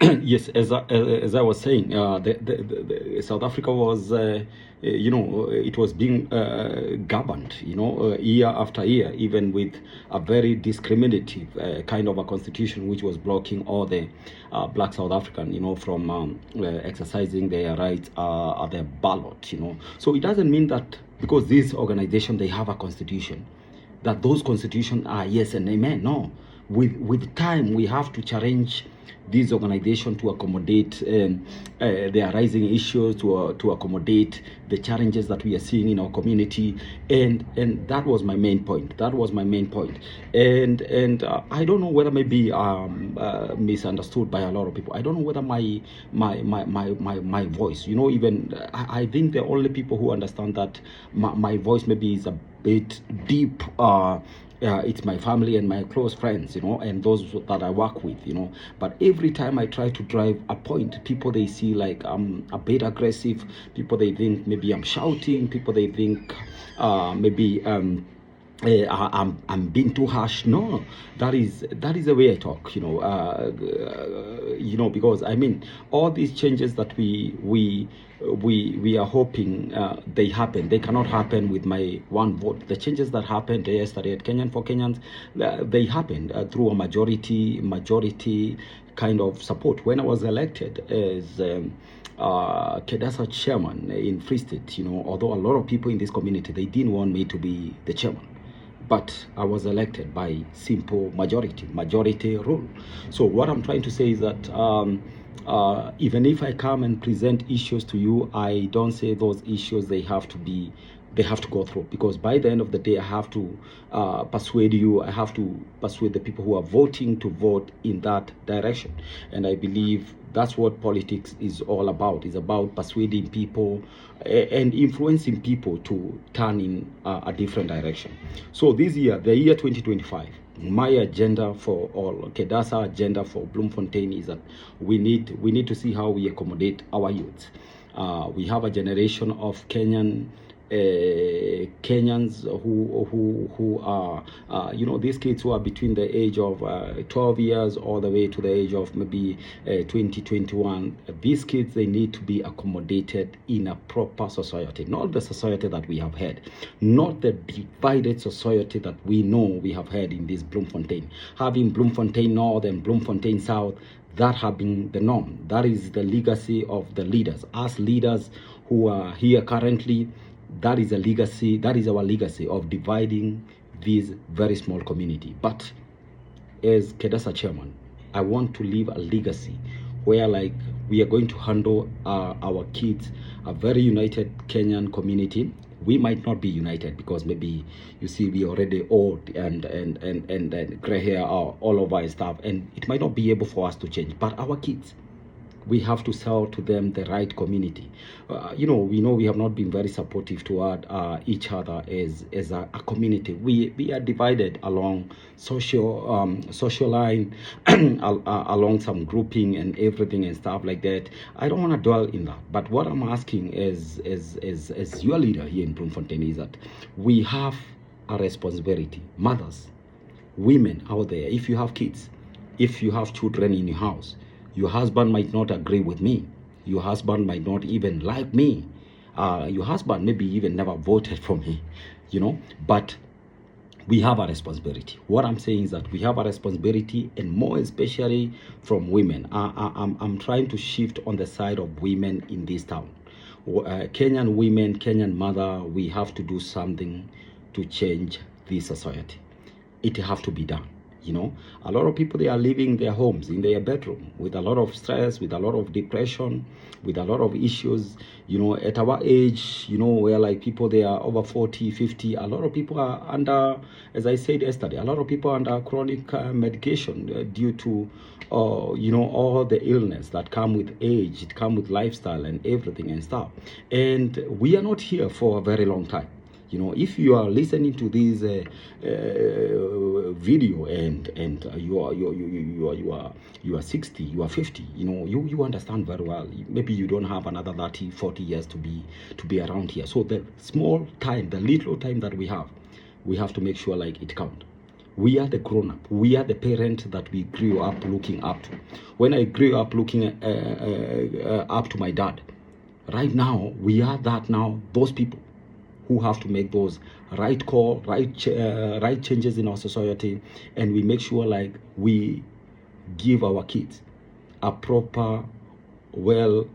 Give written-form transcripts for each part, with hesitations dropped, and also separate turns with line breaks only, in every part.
Yes, as I was saying, South Africa was, it was being governed, year after year, even with a very discriminative kind of a constitution, which was blocking all the black South African, from exercising their rights at the ballot, So it doesn't mean that because this organization, they have a constitution, that those constitutions are yes and amen. No, with time we have to challenge this organization to accommodate the arising issues, to accommodate the challenges that we are seeing in our community, and that was my main point. And I don't know whether maybe misunderstood by a lot of people. I don't know whether my voice, even I think the only people who understand that my voice maybe is a bit deep. It's my family and my close friends, and those that I work with, But every time I try to drive a point, people, they see like I'm a bit aggressive. People, they think maybe I'm shouting. People, they think maybe I'm being too harsh. No, that is the way I talk, because I mean all these changes that we are hoping they happen. They cannot happen with my one vote. The changes that happened yesterday at Kenyan for Kenyans, they happened through a majority kind of support. When I was elected as KEDASA chairman in Free State, although a lot of people in this community, they didn't want me to be the chairman, but I was elected by simple majority rule. So what I'm trying to say is that even if I come and present issues to you, I don't say those issues they have to go through, because by the end of the day, I have to persuade you. I have to persuade the people who are voting to vote in that direction. And I believe that's what politics is all about. It's about persuading people and influencing people to turn in a different direction. So this year, the year 2025, my agenda for all, KEDASA agenda for Bloemfontein, is that we need to see how we accommodate our youth. We have a generation of Kenyans who are, these kids who are between the age of 12 years all the way to the age of maybe 20, 21. These kids, they need to be accommodated in a proper society, not the society that we have had, not the divided society that we know we have had in this Bloemfontein. Having Bloemfontein North and Bloemfontein South, that have been the norm. That is the legacy of the leaders. As leaders who are here currently, that is a legacy. That is our legacy of dividing this very small community. But as KEDASA chairman, I want to leave a legacy where, like, we are going to handle our kids, a very united Kenyan community. We might not be united because maybe, you see, we already old and gray hair all over and stuff, and it might not be able for us to change. But our kids, we have to sell to them the right community. We know we have not been very supportive toward each other as a community. We are divided along social line, along some grouping and everything and stuff like that. I don't want to dwell in that. But what I'm asking as your leader here in Bloemfontein is that we have a responsibility. Mothers, women out there, if you have kids, if you have children in your house, your husband might not agree with me. Your husband might not even like me. Your husband maybe even never voted for me, But we have a responsibility. What I'm saying is that we have a responsibility, and more especially from women. I'm trying to shift on the side of women in this town. Kenyan women, Kenyan mother, we have to do something to change this society. It have to be done. A lot of people, they are leaving their homes in their bedroom with a lot of stress, with a lot of depression, with a lot of issues. At our age, where like people, they are over 40, 50, a lot of people are under, as I said yesterday, a lot of people are under chronic medication due to, all the illness that come with age, it come with lifestyle and everything and stuff. And we are not here for a very long time. If you are listening to this video and you are 60, you are 50, you understand very well. Maybe you don't have another 30, 40 years to be around here. So the small time, the little time that we have to make sure like it counts. We are the grown-up. We are the parent that we grew up looking up to. When I grew up looking up to my dad, right now we are those people who have to make those right call, right changes in our society, and we make sure like we give our kids a proper, well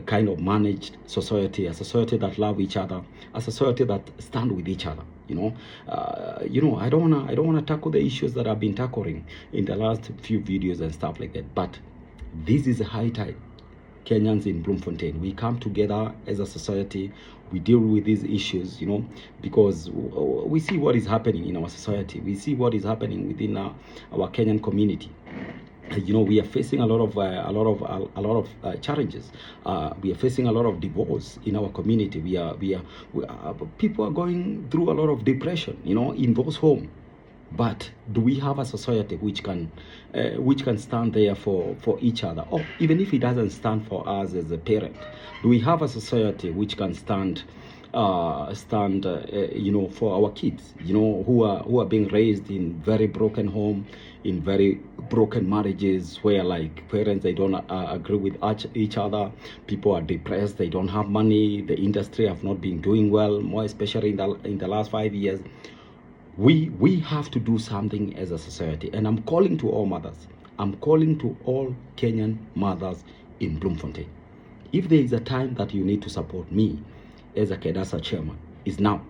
kind of managed society, a society that love each other, a society that stand with each other. I don't wanna tackle the issues that I've been tackling in the last few videos and stuff like that. But this is a high time. Kenyans in Bloemfontein, we come together as a society, we deal with these issues, because we see what is happening in our society, we see what is happening within our Kenyan community. We are facing a lot of challenges. We are facing a lot of divorce in our community. People are going through a lot of depression, in those homes. But do we have a society which can stand there for each other? Or even if it doesn't stand for us as a parent, do we have a society which can stand for our kids, who are being raised in very broken home, in very broken marriages, where like parents, they don't agree with each other, people are depressed, they don't have money, the industry have not been doing well, more especially in the last 5 years. We have to do something as a society, and I'm calling to all mothers. I'm calling to all Kenyan mothers in Bloemfontein. If there is a time that you need to support me as a KEDASA chairman, is now,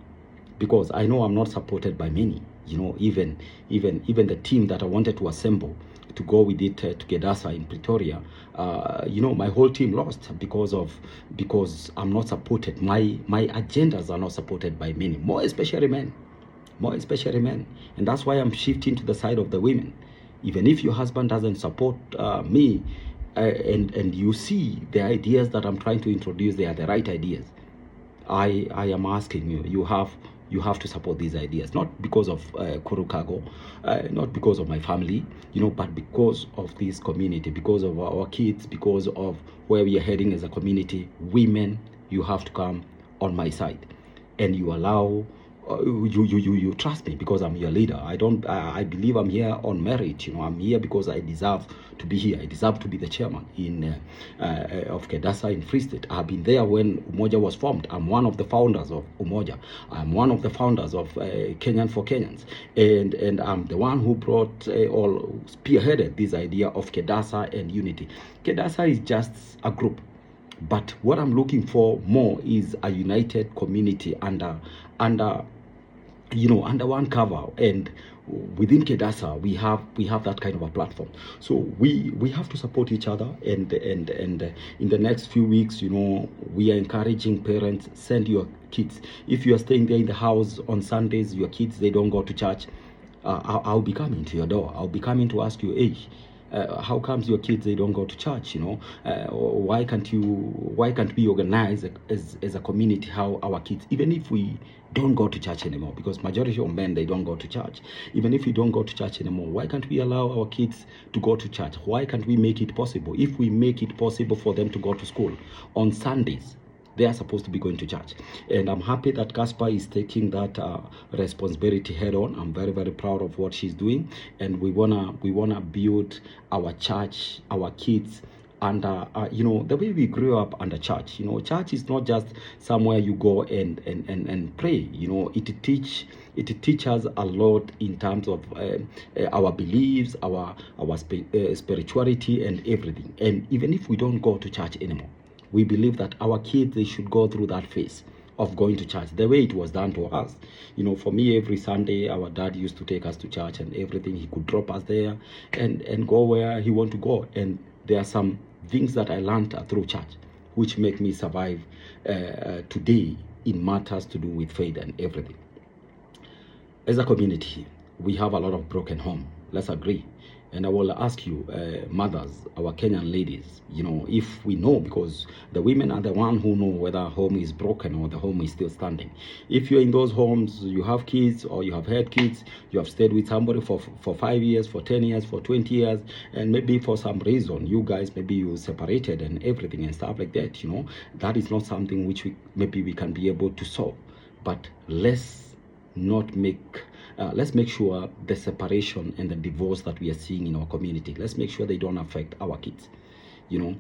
because I know I'm not supported by many. Even the team that I wanted to assemble to go with it to KEDASA in Pretoria, my whole team lost because I'm not supported. My agendas are not supported by many, more especially men. And that's why I'm shifting to the side of the women. Even if your husband doesn't support me, and you see the ideas that I'm trying to introduce, they are the right ideas, I am asking you have to support these ideas, not because of Kurukago, not because of my family, but because of this community, because of our kids, because of where we are heading as a community. Women, you have to come on my side, and you allow you trust me, because I'm your leader. I believe I'm here on merit. I'm here because I deserve to be here. I deserve to be the chairman of KEDASA in Free State. I've been there when Umoja was formed. I'm one of the founders of Umoja. I'm one of the founders of Kenyan for Kenyans, and I'm the one who brought or spearheaded this idea of KEDASA and unity. KEDASA is just a group, but what I'm looking for more is a united community under one cover. And within KEDASA, we have that kind of a platform. So we have to support each other. And in the next few weeks, we are encouraging parents, send your kids. If you are staying there in the house on Sundays, your kids, they don't go to church, I'll be coming to your door. I'll be coming to ask you, hey, how comes your kids, they don't go to church? Why can't we organize as a community how our kids, even if we don't go to church anymore, because majority of men, they don't go to church. Even if we don't go to church anymore, why can't we allow our kids to go to church? Why can't we make it possible? If we make it possible for them to go to school on Sundays, they are supposed to be going to church. And I'm happy that Cassper is taking that responsibility head on. I'm very, very proud of what she's doing. And we wanna build our church, our kids, under the way we grew up under church. Church is not just somewhere you go and pray. It teaches a lot in terms of our beliefs, our spirituality and everything. And even if we don't go to church anymore, we believe that our kids, they should go through that phase of going to church the way it was done to us. For me, every Sunday, our dad used to take us to church and everything. He could drop us there and go where he want to go. And there are some things that I learned through church which make me survive today in matters to do with faith and everything. As a community, we have a lot of broken home. Let's agree. And I will ask you, mothers, our Kenyan ladies, if we know, because the women are the one who know whether a home is broken or the home is still standing. If you're in those homes, you have kids or you have had kids, you have stayed with somebody for 5 years, for 10 years, for 20 years, and maybe for some reason, you guys, maybe you separated and everything and stuff like that, that is not something which we can be able to solve. But let's not make let's make sure the separation and the divorce that we are seeing in our community, let's make sure they don't affect our kids, you know.